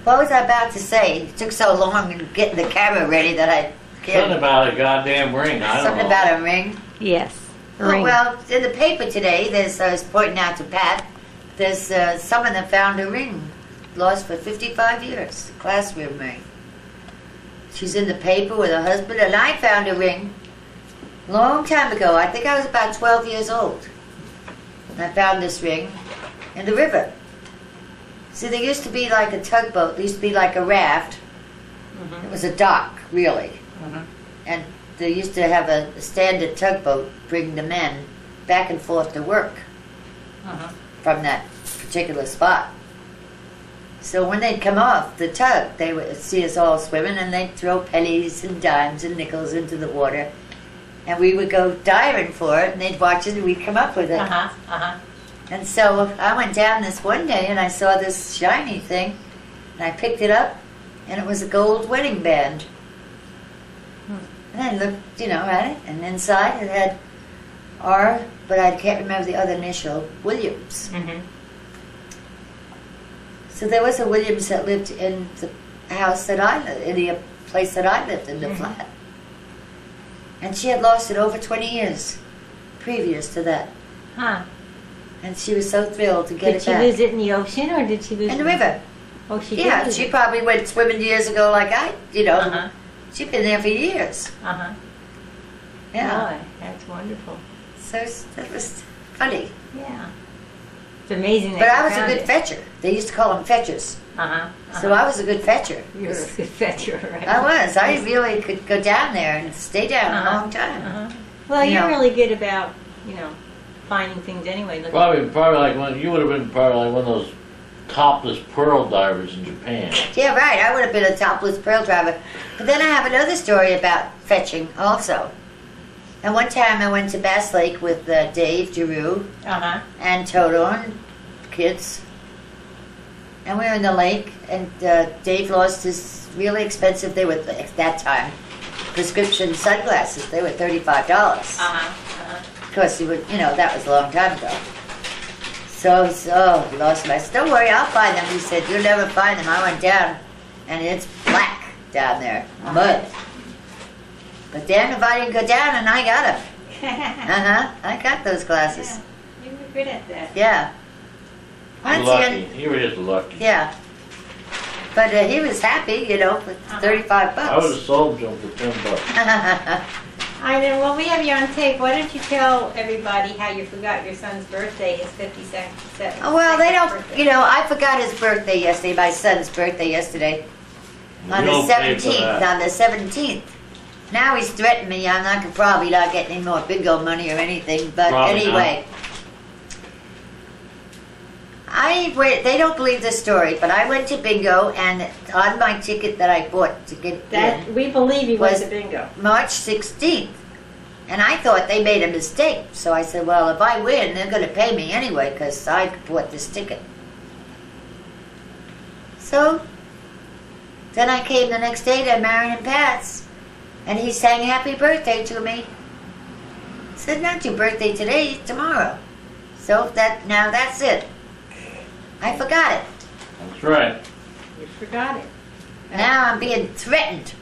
What was I about to say? It took so long in getting the camera ready that I can't. Something about a goddamn ring. I don't Something know. about a ring. Yes. Oh, Ring. well, in the paper today, I was pointing out to Pat, there's someone that found a ring lost for 55 years, a classroom ring. She's in the paper with her husband, and I found a ring a long time ago. I think I was about 12 years old. And I found this ring in the river. See, there used to be like a tugboat. There used to be like a raft. Mm-hmm. It was a dock, really. Mm-hmm. And they used to have a standard tugboat bring the men back and forth to work from that particular spot. So when they'd come off the tug, they would see us all swimming, and they'd throw pennies and dimes and nickels into the water. And we would go diving for it, and they'd watch it, and we'd come up with it. And so I went down this one day, and I saw this shiny thing, and I picked it up, and it was a gold wedding band. And I looked, at it, and inside it had R, but I can't remember the other initial, Williams. Mm-hmm. So there was a Williams that lived in the house that I lived, in the place that I lived in, the flat. And she had lost it over 20 years previous to that. Huh. And she was so thrilled to get Did it she back. lose it in the ocean, or did she lose it In the river. Oh, she did. Yeah, lose she it. probably went swimming years ago like I, Uh-huh. She'd been there for years. Uh-huh. Yeah. Boy, that's wonderful. So that was funny. Yeah. It's amazing that But you I was a found good it. fetcher. They used to call them fetchers. So I was a good fetcher. You're a good fetcher, right? I was. I really could go down there and stay down a long time. Well, You you're know. really good about, finding things anyway. Look Probably like you would have been probably like one of those topless pearl divers in Japan. Yeah, right. I would have been a topless pearl driver. But then I have another story about fetching also. And one time I went to Bass Lake with Dave Giroux and Toto and kids. And we were in the lake, and Dave lost his really expensive, they were, at that time, prescription sunglasses. They were $35. Of course, he would, that was a long time ago. So he said, oh, he lost them. I said, don't worry, I'll find them. He said, you'll never find them. I went down, and it's black down there, mud. But then if I didn't go down, and I got them. I got those glasses. Yeah, you were good at that. Yeah. Once Lucky. again, You were just lucky. yeah. But he was happy, with $35. I would have sold them for $10. I know. Well, we have you on tape. Why don't you tell everybody how you forgot your son's birthday, his 52nd? Oh, well, they don't, birthday. I forgot his birthday yesterday, my son's birthday yesterday. On the don't pay for 17th, that. on the 17th. Now he's threatened me, I'm not probably not getting any more bingo money or anything, but Probably anyway. They don't believe this story, but I went to bingo, and on my ticket that I bought to get That in, we believe you went was to bingo. March 16th. And I thought they made a mistake. So I said, well, if I win, they're going to pay me anyway because I bought this ticket. So then I came the next day to Marion and Pat's, and he sang happy birthday to me. I said, not your birthday today, it's tomorrow. So now that's it. I forgot it. That's right. You forgot it. Now I'm being threatened.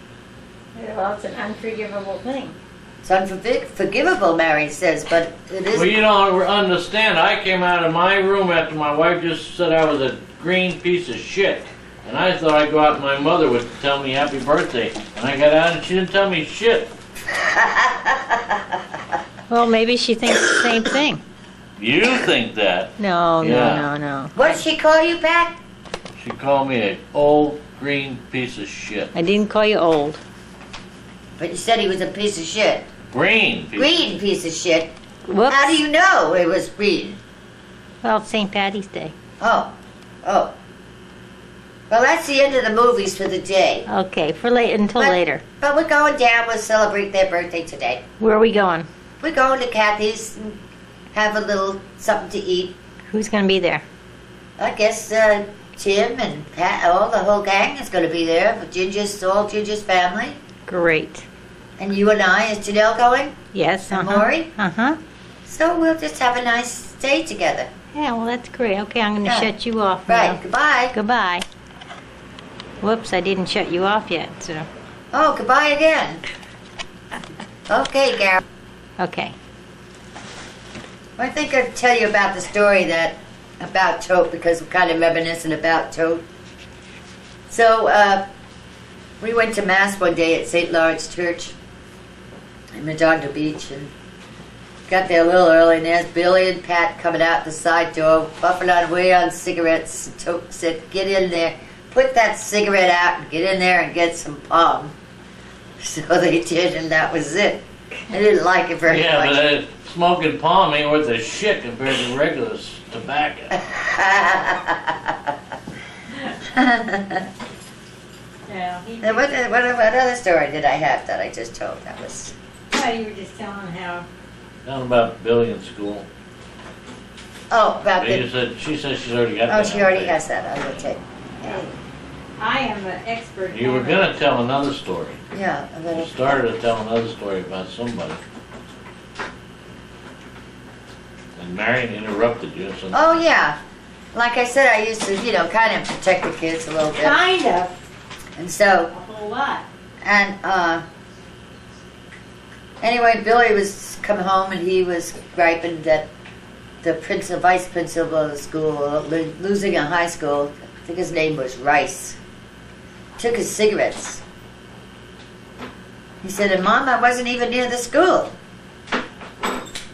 Well, it's an unforgivable thing. It's unforgivable, Mary says, but it isn't. Well, you don't understand. I came out of my room after my wife just said I was a green piece of shit. And I thought I'd go out and my mother would tell me happy birthday. And I got out and she didn't tell me shit. Well, maybe she thinks the same thing. You think that. No, Yeah. no. What did she call you, Pat? She called me an old green piece of shit. I didn't call you old. But you said he was a piece of shit. Green piece. Green piece of shit. Whoops. How do you know it was green? Well, it's St. Patty's Day. Oh. Well, that's the end of the movies for the day. Okay, until But- later. But we're going down. We'll celebrate their birthday today. Where are we going? We're going to Kathy's and have a little something to eat. Who's going to be there? I guess Tim and Pat, the whole gang is going to be there. All Ginger's family. Great. And you and I. Is Janelle going? Yes, And Maury? Uh-huh. So we'll just have a nice day together. Yeah, well, that's great. Okay, I'm going to Yeah. shut you off Right. now. Goodbye. Goodbye. Whoops, I didn't shut you off yet, so. Oh, goodbye again. Okay, Gary. Okay. I think I'd tell you about the story about Tote, because we're kind of reminiscent about Tote. So, we went to Mass one day at St. Lawrence Church in Redondo Beach, and got there a little early, and there's Billy and Pat coming out the side door, puffing away on cigarettes. And Tote said, get in there, put that cigarette out, and get in there and get some palm. So they did, and that was it. I didn't like it very Yeah, much. but smoking palm ain't worth a shit compared to regular tobacco. Yeah, And what other story did I have that I just told? That was... Oh, you were just telling how. Down about Billy in school. Oh, about You the... said, she says she's already got Oh, that. she already has that. I will take. Hey, I am an expert. You were hammer. gonna tell another story. Yeah, a You little... started to tell another story about somebody. And Marion interrupted you, so. Oh, yeah. Like I said, I used to, kind of protect the kids a little bit. Kind of. And so... A whole lot. And, anyway, Billy was coming home, and he was griping that the vice principal of the school, losing in high school, I think his name was Rice, took his cigarettes. He said, and Mom, I wasn't even near the school.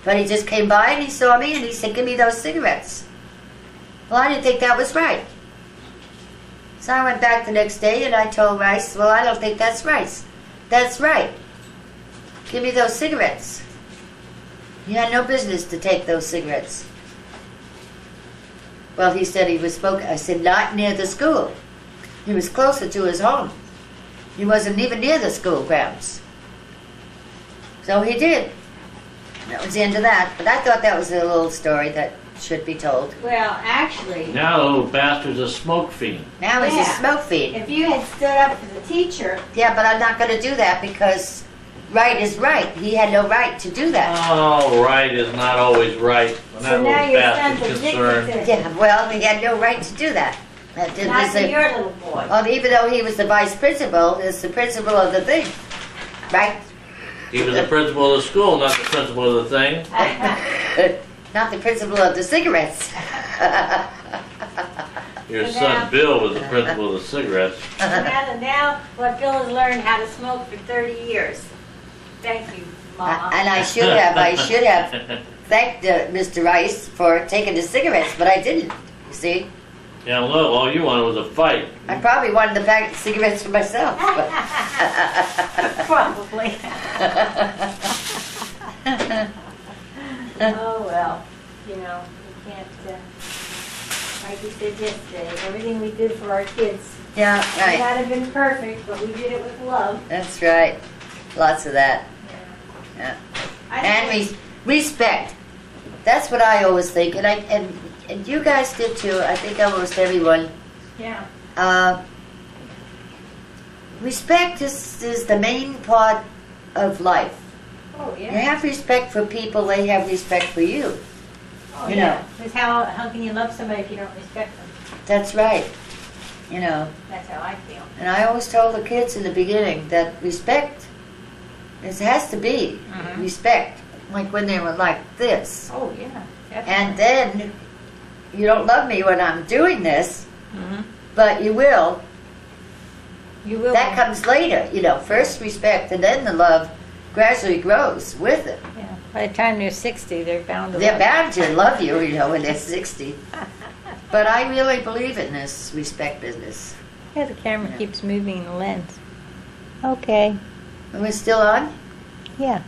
But he just came by and he saw me and he said, give me those cigarettes. Well, I didn't think that was right. So I went back the next day and I told Rice, well, I don't think that's right. That's right. Give me those cigarettes. He had no business to take those cigarettes. Well, he said he was smoking. I said, not near the school. He was closer to his home. He wasn't even near the school grounds. So he did. That was the end of that. But I thought that was a little story that should be told. Well, actually, Now the little bastard's a smoke fiend. Now he's a Yeah. smoke fiend. if you had stood up for the teacher, Yeah, but I'm not going to do that because right is right. He had no right to do that. Oh, right is not always right. When that so now little your bastard's son's concerned. addicted to it. Yeah, well, he had no right to do that. That did- Not was for a- your little boy. Well, even though he was the vice principal, is the principal of the thing, right? He was the principal of the school, not the principal of the thing. Not the principal of the cigarettes. Your So son now- Bill was the principal of the cigarettes. now what Bill has learned how to smoke for 30 years. Thank you, Mama. And I should have thanked Mr. Rice for taking the cigarettes, but I didn't. You see, Yeah, look, all you wanted was a fight. I probably wanted the packet of cigarettes for myself. But Probably. Oh, well, you can't, like we said yesterday, everything we did for our kids. yeah, It right. might have been perfect, but we did it with love. That's right. Lots of that. Yeah. And respect. That's what I always think, and you guys did too. I think almost everyone. Yeah. Respect is the main part of life. Oh, You yeah. have respect for people; they have respect for you. Oh, you yeah. know. Because how can you love somebody if you don't respect them? That's right. You know, That's how I feel. and I always told the kids in the beginning that respect, it has to be Mhm. respect. Like when they were like this, Oh, yeah. Definitely. and then you don't love me when I'm doing this, Mhm. but you will. You will. That comes later, first respect and then the love gradually grows with it. Yeah. By the time they're 60, they're bound to They're love bound to love you, when they're 60. But I really believe in this respect business. Yeah, the camera keeps moving the lens. Okay. Are we still on? Yeah.